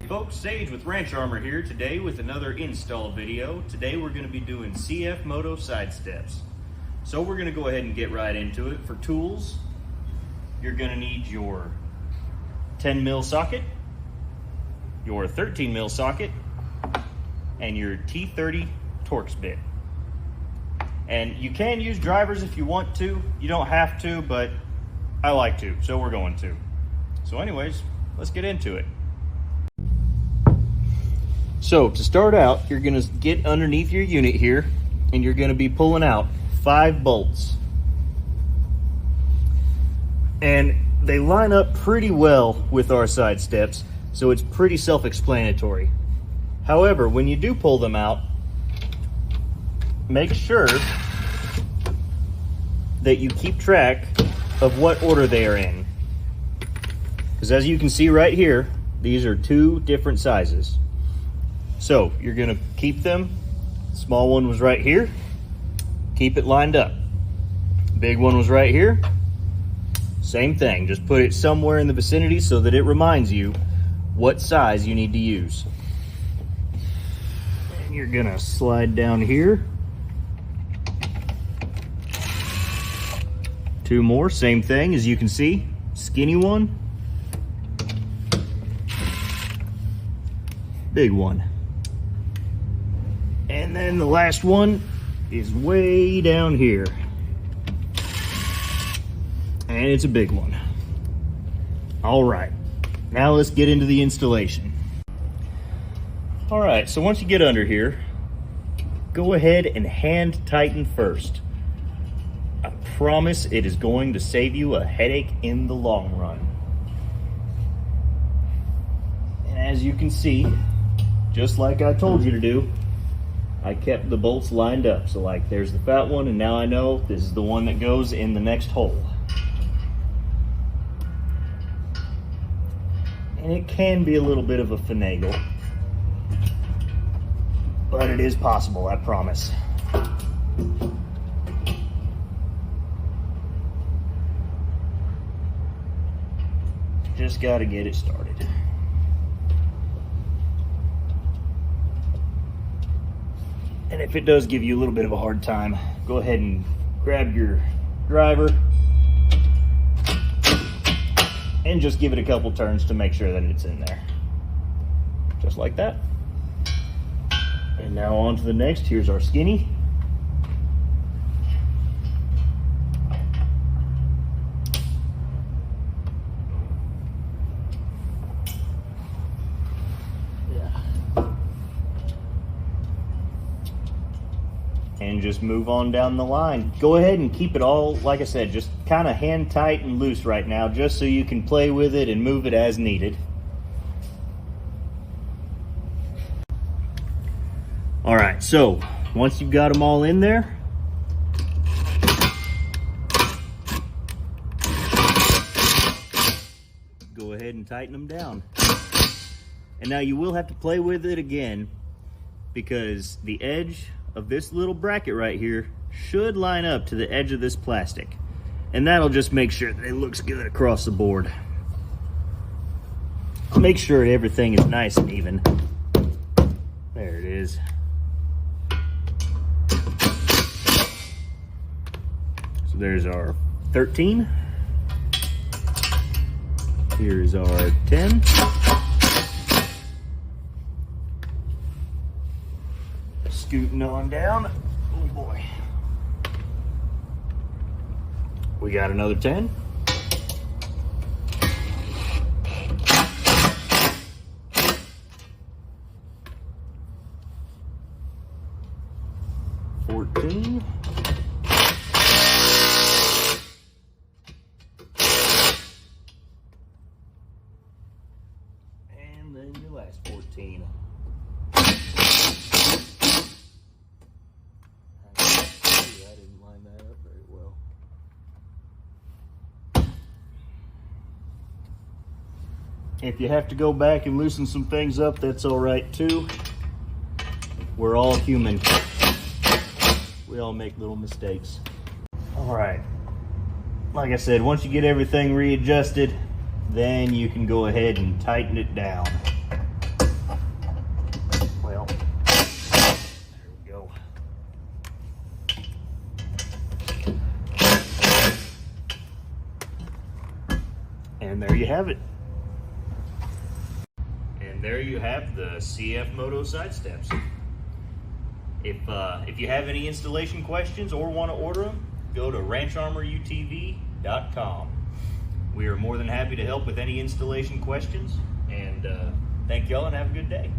folks, Sage with Ranch Armor here today with another install video. Today we're going to be doing CFMoto side steps. So we're going to go ahead and get right into it. For tools, you're going to need your 10 mil socket, your 13 mil socket, and your T30 Torx bit. And you can use drivers if you want to. You don't have to, but I like to, so we're going to. So anyways, let's get into it. So to start out, you're going to get underneath your unit here and you're going to be pulling out 5 bolts. And they line up pretty well with our side steps, so it's pretty self-explanatory. However, when you do pull them out, make sure that you keep track of what order they are in. Because as you can see right here, these are 2 different sizes. So you're going to keep them. Small one was right here. Keep it lined up. Big one was right here. Same thing. Just put it somewhere in the vicinity so that it reminds you what size you need to use. And you're going to slide down here. 2 more. Same thing, as you can see. Skinny one. Big one. And then the last one is way down here. And it's a big one. All right, now let's get into the installation. All right, so once you get under here, go ahead and hand tighten first. I promise it is going to save you a headache in the long run. And as you can see, just like I told you to do, I kept the bolts lined up. So like there's the fat one, and now I know this is the one that goes in the next hole. And it can be a little bit of a finagle, but it is possible, I promise. Just got to get it started. And if it does give you a little bit of a hard time, go ahead and grab your driver and just give it a couple turns to make sure that it's in there. Just like that. And now on to the next. Here's our skinny. And just move on down the line. Go ahead and keep it all, like I said, just kind of hand tight and loose right now, just so you can play with it and move it as needed. All right, so once you've got them all in there, go ahead and tighten them down. And now you will have to play with it again, because the edge of this little bracket right here should line up to the edge of this plastic, and that'll just make sure that it looks good across the board. Make sure everything is nice and even. There it is. So there's our 13. Here's our 10. Scooting on down. Oh boy. We got another 10. $14. And then your last 14. If you have to go back and loosen some things up, that's all right too. We're all human. We all make little mistakes. All right. Like I said, once you get everything readjusted, then you can go ahead and tighten it down. And there you have it. And there you have the CFMoto side steps. If you have any installation questions or want to order them, go to rancharmorutv.com. We are more than happy to help with any installation questions, and thank y'all and have a good day.